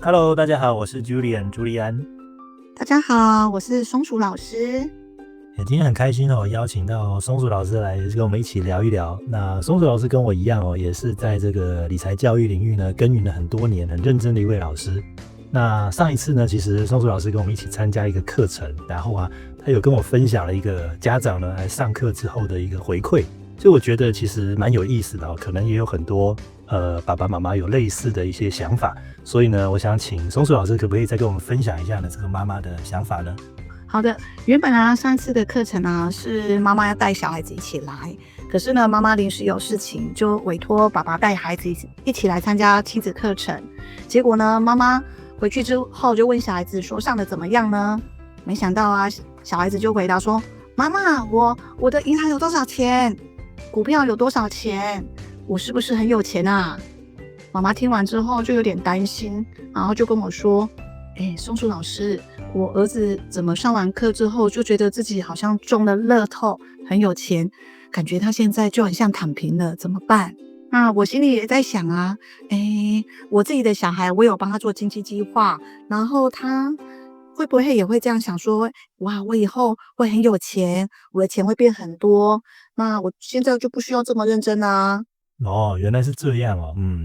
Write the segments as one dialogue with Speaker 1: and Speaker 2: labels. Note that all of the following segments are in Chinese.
Speaker 1: Hello，大家好，我是 Julian 朱利安。
Speaker 2: 大家好，我是松鼠老师。
Speaker 1: 今天很开心邀请到松鼠老师来跟我们一起聊一聊。那松鼠老师跟我一样也是在这个理财教育领域呢耕耘了很多年，很认真的一位老师。那上一次呢，其实松鼠老师跟我们一起参加一个课程，然后他有跟我分享了一个家长呢来上课之后的一个回馈，所以我觉得其实蛮有意思的可能也有很多爸爸妈妈有类似的一些想法，所以呢，我想请松鼠老师可不可以再跟我们分享一下呢这个妈妈的想法呢？
Speaker 2: 好的，原本上次的课程是妈妈要带小孩子一起来，可是呢妈妈临时有事情，就委托爸爸带孩子一起来参加亲子课程。结果呢妈妈回去之后就问小孩子说上的怎么样呢？没想到小孩子就回答说，妈妈，我的银行有多少钱，股票有多少钱，我是不是很有钱啊？妈妈听完之后就有点担心，然后就跟我说，松鼠老师，我儿子怎么上完课之后就觉得自己好像中了乐透，很有钱，感觉他现在就很像躺平了，怎么办？那我心里也在想我自己的小孩，我有帮他做经济计划，然后他会不会也会这样想说，哇，我以后会很有钱，我的钱会变很多，那我现在就不需要这么认真啊。
Speaker 1: 原来是这样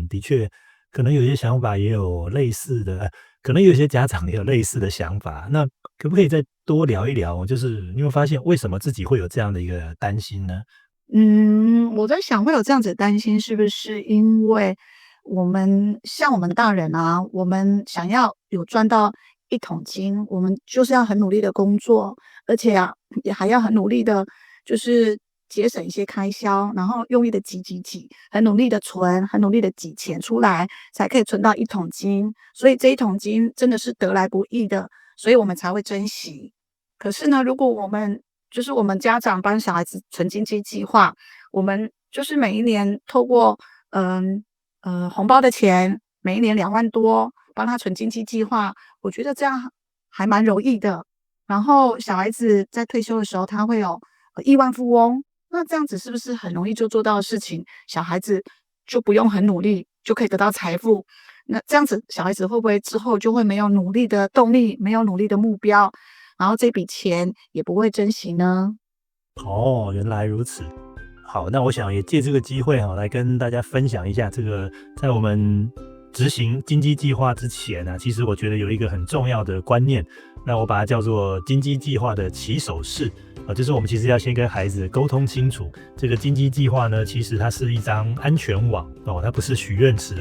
Speaker 1: 的确，可能有些想法也有类似的，可能有些家长也有类似的想法。那可不可以再多聊一聊？就是你有发现为什么自己会有这样的一个担心呢？
Speaker 2: 我在想会有这样子的担心，是不是因为像我们大人我们想要有赚到一桶金，我们就是要很努力的工作，而且也还要很努力的，就是节省一些开销，然后用力的挤，很努力的存，很努力的挤钱出来，才可以存到一桶金。所以这一桶金真的是得来不易的，所以我们才会珍惜。可是呢，如果我们家长帮小孩子存经济计划，我们就是每一年透过红包的钱，每一年2万多帮他存经济计划，我觉得这样还蛮容易的。然后小孩子在退休的时候，他会有亿万富翁，那这样子是不是很容易就做到的事情？小孩子就不用很努力就可以得到财富。那这样子小孩子会不会之后就会没有努力的动力，没有努力的目标，然后这笔钱也不会珍惜呢？
Speaker 1: 原来如此。好，那我想也借这个机会来跟大家分享一下这个，在我们执行经济计划之前其实我觉得有一个很重要的观念，那我把它叫做经济计划的起手式就是我们其实要先跟孩子沟通清楚，这个经济计划呢，其实它是一张安全网它不是许愿池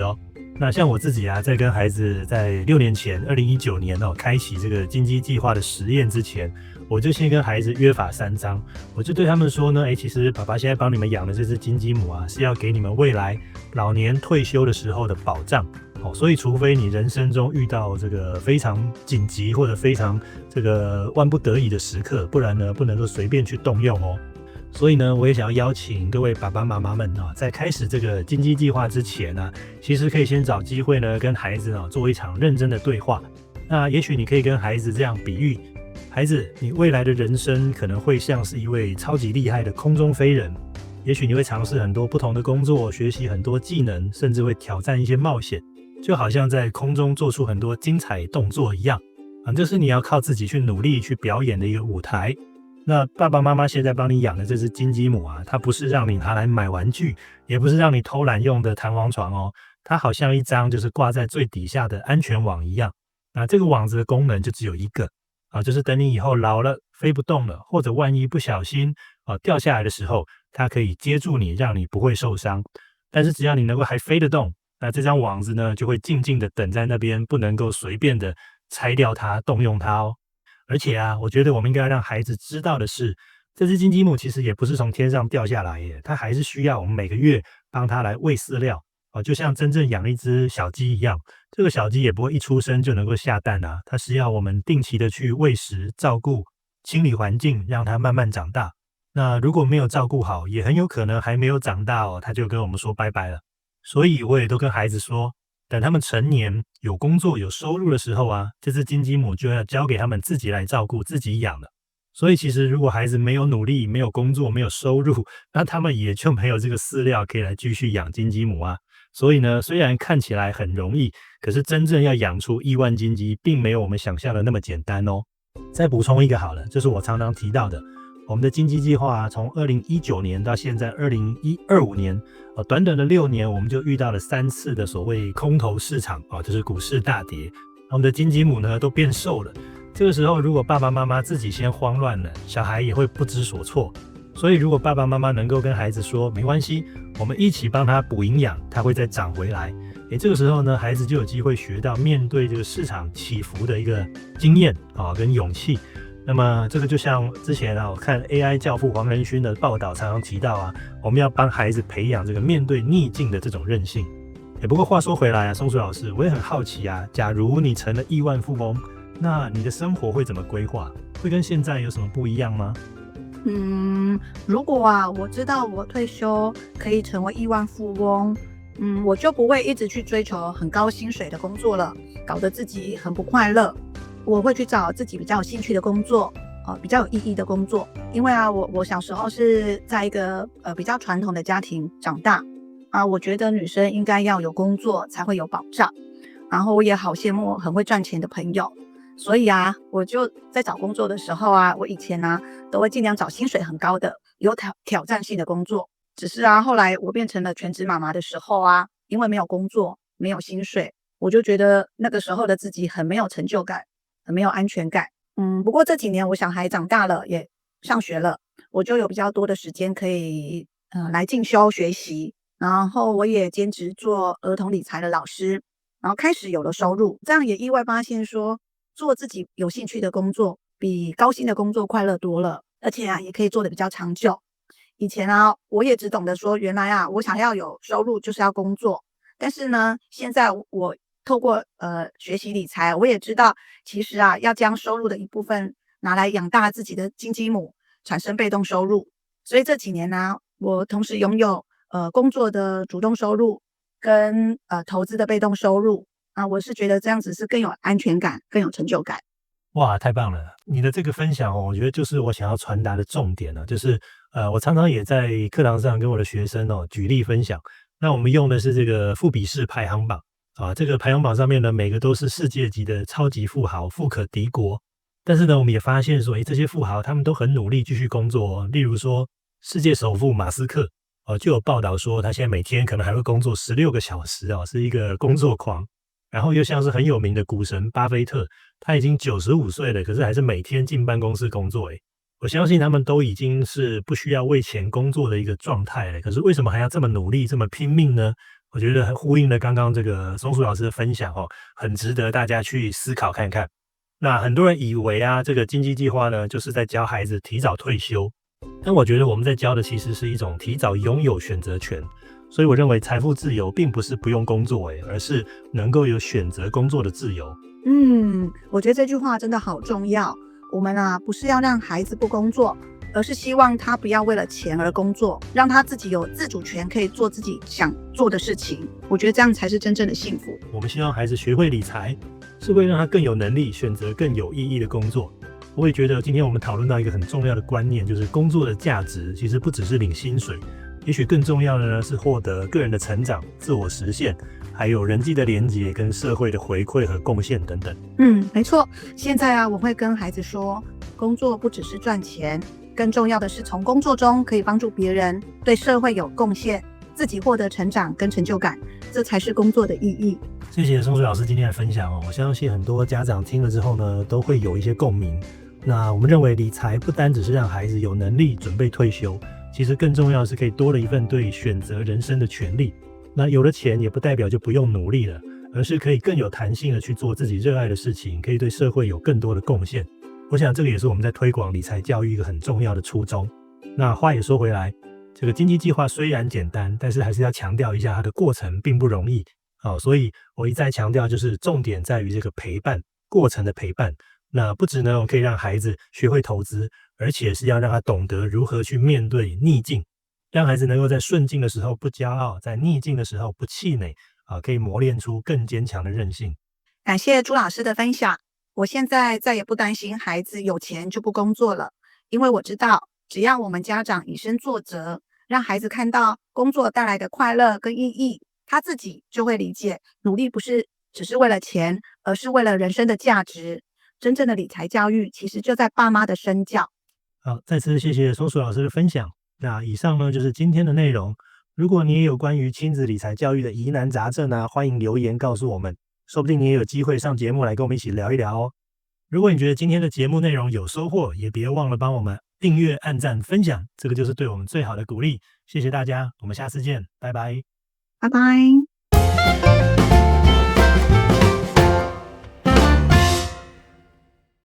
Speaker 1: 那像我自己在跟孩子在6年前2019年开启这个经济计划的实验之前，我就先跟孩子约法三章，我就对他们说呢，其实爸爸现在帮你们养的这只金鸡母是要给你们未来老年退休的时候的保障所以除非你人生中遇到这个非常紧急或者非常这个万不得已的时刻，不然呢不能够随便去动用所以呢，我也想要邀请各位爸爸妈妈们在开始这个经济计划之前其实可以先找机会呢跟孩子做一场认真的对话。那也许你可以跟孩子这样比喻，孩子，你未来的人生可能会像是一位超级厉害的空中飞人，也许你会尝试很多不同的工作，学习很多技能，甚至会挑战一些冒险，就好像在空中做出很多精彩动作一样这是你要靠自己去努力去表演的一个舞台。那爸爸妈妈现在帮你养的这只金鸡母它不是让你拿来买玩具，也不是让你偷懒用的弹簧床它好像一张就是挂在最底下的安全网一样。那这个网子的功能就只有一个就是等你以后老了飞不动了，或者万一不小心掉下来的时候，它可以接住你，让你不会受伤。但是只要你能够还飞得动，那这张网子呢就会静静的等在那边，不能够随便的拆掉它，动用它而且我觉得我们应该让孩子知道的是，这只金鸡母其实也不是从天上掉下来耶，它还是需要我们每个月帮它来喂饲料就像真正养一只小鸡一样。这个小鸡也不会一出生就能够下蛋它是要我们定期的去喂食、照顾、清理环境，让它慢慢长大。那如果没有照顾好，也很有可能还没有长大它就跟我们说拜拜了。所以我也都跟孩子说，等他们成年有工作有收入的时候这只金鸡母就要交给他们自己来照顾，自己养了。所以其实如果孩子没有努力，没有工作，没有收入，那他们也就没有这个饲料可以来继续养金鸡母所以呢，虽然看起来很容易，可是真正要养出亿万金鸡，并没有我们想象的那么简单哦。再补充一个好了，这是我常常提到的，我们的金鸡计划从2019年到现在2025年，短短的6年，我们就遇到了3次的所谓空头市场就是股市大跌，我们的金鸡母呢都变瘦了。这个时候，如果爸爸妈妈自己先慌乱了，小孩也会不知所措。所以，如果爸爸妈妈能够跟孩子说没关系，我们一起帮他补营养，他会再长回来。这个时候呢，孩子就有机会学到面对这个市场起伏的一个经验跟勇气。那么这个就像之前我看 AI 教父黄仁勋的报道常常提到我们要帮孩子培养这个面对逆境的这种韧性。不过话说回来松鼠老师，我也很好奇假如你成了亿万富翁，那你的生活会怎么规划？会跟现在有什么不一样吗？
Speaker 2: 如果我知道我退休可以成为亿万富翁，我就不会一直去追求很高薪水的工作了，搞得自己很不快乐。我会去找自己比较有兴趣的工作，比较有意义的工作。因为我小时候是在一个比较传统的家庭长大我觉得女生应该要有工作才会有保障。然后我也好羡慕很会赚钱的朋友，所以我就在找工作的时候我以前都会尽量找薪水很高的、有挑战性的工作。只是后来我变成了全职妈妈的时候因为没有工作、没有薪水，我就觉得那个时候的自己很没有成就感，很没有安全感。不过这几年我小孩长大了，也上学了，我就有比较多的时间可以来进修学习。然后我也兼职做儿童理财的老师，然后开始有了收入。这样也意外发现说，做自己有兴趣的工作比高薪的工作快乐多了，而且也可以做得比较长久。以前我也只懂得说，原来我想要有收入就是要工作。但是呢，现在我透过学习理财，我也知道其实要将收入的一部分拿来养大自己的金鸡母，产生被动收入。所以这几年我同时拥有工作的主动收入跟投资的被动收入我是觉得这样子是更有安全感，更有成就感。
Speaker 1: 哇，太棒了！你的这个分享我觉得就是我想要传达的重点就是我常常也在课堂上跟我的学生举例分享。那我们用的是这个富比士排行榜这个排行榜上面呢，每个都是世界级的超级富豪，富可敌国。但是呢，我们也发现说，这些富豪他们都很努力继续工作例如说，世界首富马斯克就有报道说，他现在每天可能还会工作16个小时是一个工作狂。然后又像是很有名的股神巴菲特，他已经95岁了，可是还是每天进办公室工作我相信他们都已经是不需要为钱工作的一个状态了，可是为什么还要这么努力这么拼命呢？我觉得很呼应了刚刚这个松鼠老师的分享很值得大家去思考看看。那很多人以为这个金鸡计划呢，就是在教孩子提早退休，但我觉得我们在教的其实是一种提早拥有选择权。所以我认为财富自由并不是不用工作而是能够有选择工作的自由。
Speaker 2: 我觉得这句话真的好重要。我们不是要让孩子不工作，而是希望他不要为了钱而工作，让他自己有自主权，可以做自己想做的事情。我觉得这样才是真正的幸福。
Speaker 1: 我们希望孩子学会理财，是会让他更有能力选择更有意义的工作。我也觉得今天我们讨论到一个很重要的观念，就是工作的价值其实不只是领薪水，也许更重要的呢是获得个人的成长、自我实现，还有人际的连结跟社会的回馈和贡献等等。
Speaker 2: 没错。现在我会跟孩子说，工作不只是赚钱，更重要的是从工作中可以帮助别人，对社会有贡献，自己获得成长跟成就感，这才是工作的意义。
Speaker 1: 谢谢松鼠老师今天的分享我相信很多家长听了之后呢，都会有一些共鸣。那我们认为理财不单只是让孩子有能力准备退休，其实更重要的是可以多了一份对选择人生的权利。那有了钱也不代表就不用努力了，而是可以更有弹性的去做自己热爱的事情，可以对社会有更多的贡献。我想这个也是我们在推广理财教育一个很重要的初衷。那话也说回来，这个经济计划虽然简单，但是还是要强调一下它的过程并不容易所以我一再强调，就是重点在于这个陪伴，过程的陪伴。那不止呢，我可以让孩子学会投资，而且是要让他懂得如何去面对逆境，让孩子能够在顺境的时候不骄傲，在逆境的时候不气馁可以磨练出更坚强的韧性。
Speaker 2: 感谢朱老师的分享。我现在再也不担心孩子有钱就不工作了，因为我知道，只要我们家长以身作则，让孩子看到工作带来的快乐跟意义，他自己就会理解，努力不是只是为了钱，而是为了人生的价值。真正的理财教育其实就在爸妈的身教。
Speaker 1: 好，再次谢谢松鼠老师的分享。那以上呢就是今天的内容。如果你也有关于亲子理财教育的疑难杂症啊，欢迎留言告诉我们，说不定你也有机会上节目来跟我们一起聊一聊哦。如果你觉得今天的节目内容有收获，也别忘了帮我们订阅、按赞、分享，这个就是对我们最好的鼓励。谢谢大家，我们下次见，拜拜。
Speaker 2: 拜拜。